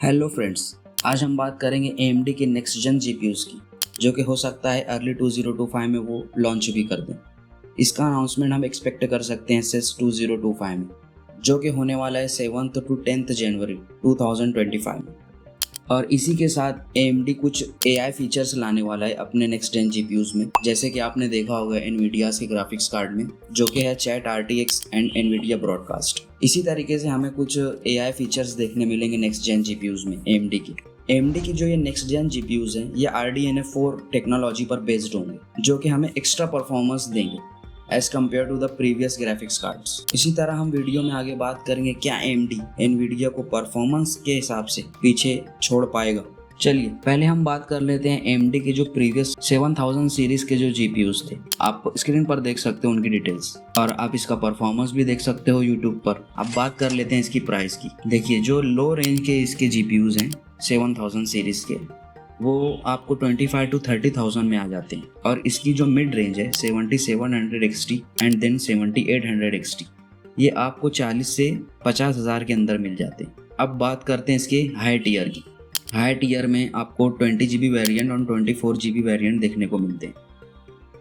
Hello friends, आज हम बात करेंगे AMD के नेक्स्ट जेन GPUs की, जो कि हो सकता है अर्ली 2025 में वो लॉन्च भी कर दें। इसका अनाउंसमेंट हम एक्सपेक्ट कर सकते हैं CES 2025 में, जो कि होने वाला है 7th to 10th जनवरी 2025 में। और इसी के साथ AMD कुछ AI फीचर्स लाने वाला है अपने नेक्स्ट जेन GPUs में, जैसे कि आपने देखा होगा NVIDIA के ग्राफिक्स कार्ड में, जो कि है chat RTX and NVIDIA broadcast. इसी तरीके से हमें कुछ AI फीचर्स देखने मिलेंगे नेक्स्ट जेन GPUs में AMD की जो ये नेक्स्ट जेन GPUs हैं ये RDNA 4 टेक्नोलॉजी पर बेस्ड होंगे, जो कि हमें एक्स्ट्रा परफॉर्मेंस देंगे as compare to the previous graphics cards. इसी तरह हम वीडियो में आगे बात करेंगे क्या AMD NVIDIA को परफॉर्मेंस के हिसाब से पीछे छोड़ पाएगा। चलिए पहले हम बात कर लेते हैं AMD के जो प्रीवियस 7000 सीरीज के जो GPUs थे। आप स्क्रीन पर देख सकते हो उनकी डिटेल्स और आप इसका परफॉर्मेंस भी देख सकते हो यूट्यूब पर। अब बात कर लेते हैं इसकी प्राइस की। देखिए जो लो रेंज के इसके GPUs हैं 7000 सीरीज के, वो आपको 25 to 30,000 में आ जाते हैं। और इसकी जो मिड रेंज है 7700 XT एंड देन 7800 XT, ये आपको 40 से 50,000 के अंदर मिल जाते हैं। अब बात करते हैं इसके हाई टियर की। हाई टियर में आपको 20 GB वेरिएंट और 24 GB वेरिएंट देखने को मिलते हैं।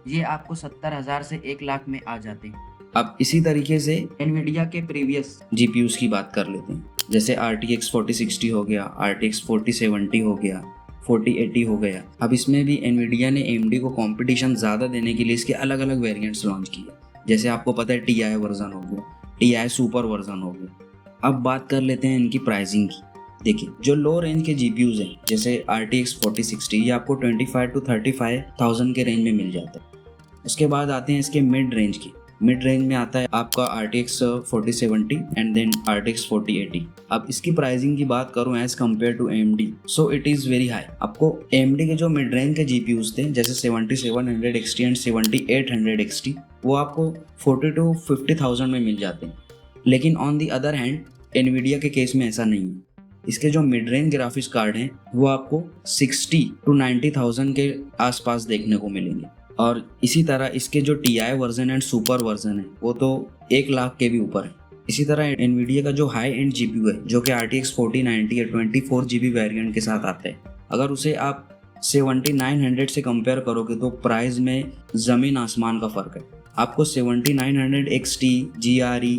ये आपको 70,000 से 1 लाख में आ जाते हैं। अब इसी तरीके से NVIDIA के प्रीवियस GPUs की बात कर लेते हैं, जैसे RTX 4060 हो गया, RTX 4070 हो गया, 4080 हो गया। अब इसमें भी NVIDIA ने AMD को कंपटीशन ज़्यादा देने के लिए इसके अलग अलग वेरिएंट्स लॉन्च किए। जैसे आपको पता है TI वर्जन हो गया, TI सुपर वर्जन हो गया। अब बात कर लेते हैं इनकी प्राइसिंग की। देखिए जो लो रेंज के GPUs हैं जैसे RTX 4060, ये आपको 25 to 35,000 के रेंज में मिल जाता है। उसके बाद आते हैं इसके मिड रेंज की। मिड रेंज में आता है आपका RTX 4070 एंड देन RTX 4080। अब इसकी प्राइसिंग की बात करूं as compare to AMD, so it is very high. आपको AMD के जो मिड रेंज के GPUs थे जैसे 7700 XT एंड 7800 XT, वो आपको 40 to 50,000 में मिल जाते हैं। लेकिन on the other hand NVIDIA के केस में ऐसा नहीं है। इसके जो मिड रेंज ग्राफिक्स कार्ड हैं वो आपको 60 to 90,000 के आसपास देखने को मिलेंगे। और इसी तरह इसके जो TI version and super version है वो तो 1 लाख के भी ऊपर है। इसी तरह NVIDIA का जो हाई एंड GPU है जो कि RTX 4090 या 24 GB वेरिएंट के साथ आता है, अगर उसे आप 7900 से कंपेयर करोगे तो प्राइस में ज़मीन आसमान का फ़र्क है। आपको 7900 XT, GRE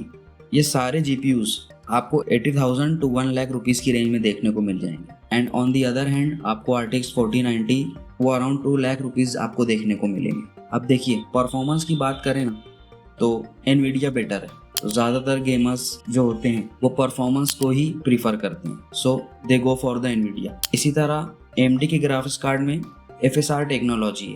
ये सारे GPUs आपको 80,000 to 1 लाख रुपीज़ की रेंज में देखने को मिल जाएंगे। And on the other hand आपको RTX 4090 वो अराउंड 2 लाख रुपीज़ आपको देखने को मिलेंगे। अब देखिए परफॉर्मेंस की बात करें ना तो NVIDIA बेटर है। तो ज़्यादातर गेमर्स जो होते हैं वो परफॉर्मेंस को ही प्रीफर करते हैं, सो दे गो फॉर द NVIDIA। इसी तरह AMD के ग्राफिक्स कार्ड में FSR टेक्नोलॉजी है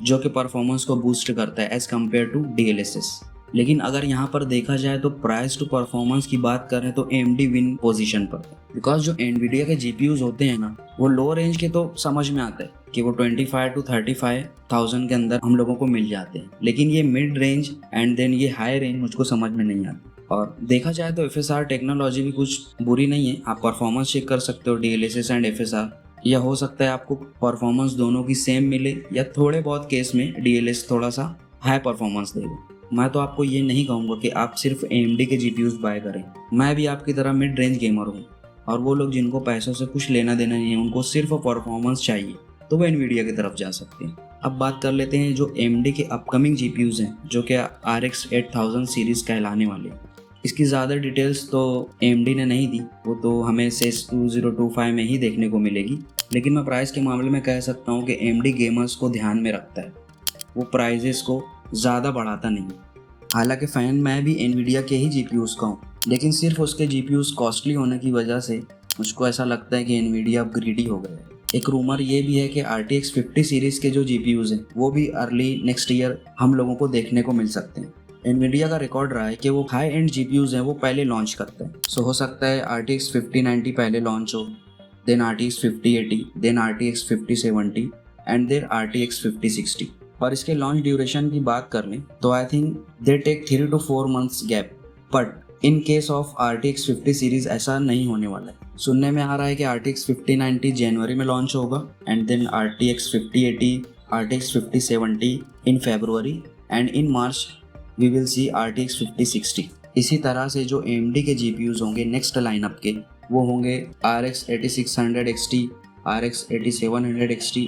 जो कि परफॉर्मेंस को बूस्ट करता है एज कम्पेयर टू DLSS। लेकिन अगर यहाँ पर देखा जाए तो प्राइस टू परफॉर्मेंस की बात करें तो AMD विन पोजीशन पर है। बिकॉज जो NVIDIA के GPUs होते हैं ना वो लो रेंज के तो समझ में आता है कि वो 25 to 35,000 के अंदर हम लोगों को मिल जाते हैं, लेकिन ये मिड रेंज एंड देन ये हाई रेंज मुझको समझ में नहीं आती। और देखा जाए तो FSR टेक्नोलॉजी भी कुछ बुरी नहीं है। आप परफॉर्मेंस चेक कर सकते हो DLSS एंड FSR, या हो सकता है आपको परफॉर्मेंस दोनों की सेम मिले या थोड़े बहुत केस में DLSS थोड़ा सा हाई परफॉर्मेंस देगा। मैं तो आपको ये नहीं कहूँगा कि आप सिर्फ AMD के GPUs बाय करें। मैं भी आपकी तरह मिड रेंज गेमर हूँ और वो लोग जिनको पैसों से कुछ लेना देना नहीं है, उनको सिर्फ परफॉर्मेंस चाहिए, तो वो NVIDIA की तरफ जा सकते हैं। अब बात कर लेते हैं जो AMD के अपकमिंग GPUs हैं जो कि RX 8000 सीरीज़ कहलाने वाले। इसकी ज़्यादा डिटेल्स तो AMD ने नहीं दी, वो तो हमें CES 2025 में ही देखने को मिलेगी। लेकिन मैं प्राइस के मामले में कह सकता हूँ कि AMD गेमर्स को ध्यान में रखता है, वो प्राइजेस को ज़्यादा बढ़ाता नहीं। हालांकि फ़ैन मैं भी NVIDIA के ही GPUs का हूँ, लेकिन सिर्फ उसके GPUs कॉस्टली होने की वजह से मुझको ऐसा लगता है कि NVIDIA अब ग्रीडी हो गया है। एक रूमर ये भी है कि RTX 50 सीरीज़ के जो GPUs हैं वो भी अर्ली नेक्स्ट ईयर हम लोगों को देखने को मिल सकते हैं। NVIDIA का रिकॉर्ड रहा है कि वो हाई एंड GPUs हैं वो पहले लॉन्च करते हैं। सो हो सकता है RTX 5090 पहले लॉन्च हो, then RTX 5080, then RTX 5070 and then RTX 5060। और इसके लॉन्च ड्यूरेशन की बात कर लें तो I think they take 3 to 4 months गैप। But in case of RTX 50 series ऐसा नहीं होने वाला है। सुनने में आ रहा है कि RTX 5090 जनवरी में लॉन्च होगा and then RTX 5080, RTX 5070 in February and in March we will see RTX 5060। इसी तरह से जो AMD के GPUs होंगे नेक्स्ट लाइनअप के वो होंगे RX 8600 XT, RX 8700 XT,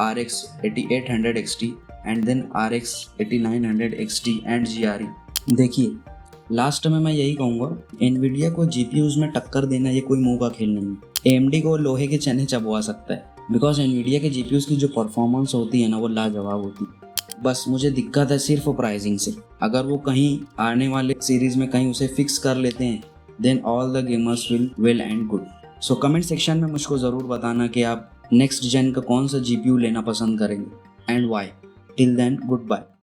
RX 8800 XT and then RX 8900 XT and GRE। देखिए, लास्ट में मैं यही कहूँगा, एनवीडिया को जीपीयूज में टक्कर देना ये कोई मुंह का खेल नहीं है। AMD को लोहे के चने चबवा सकता है, बिकॉज एनवीडिया के जीपीयूज की जो परफॉर्मेंस होती है ना, वो लाजवाब होती है। बस मुझे दिक्कत है सिर्फ प्राइसिंग से। अगर वो कहीं आने वाले सीरीज में कहीं उसे फिक्स कर लेते हैं, then all the gamers will well and good. So comment section में मुझको ज़रूर बताना कि आप नेक्स्ट जेन का कौन सा जीपीयू लेना पसंद करेंगे and why. Till then, good bye.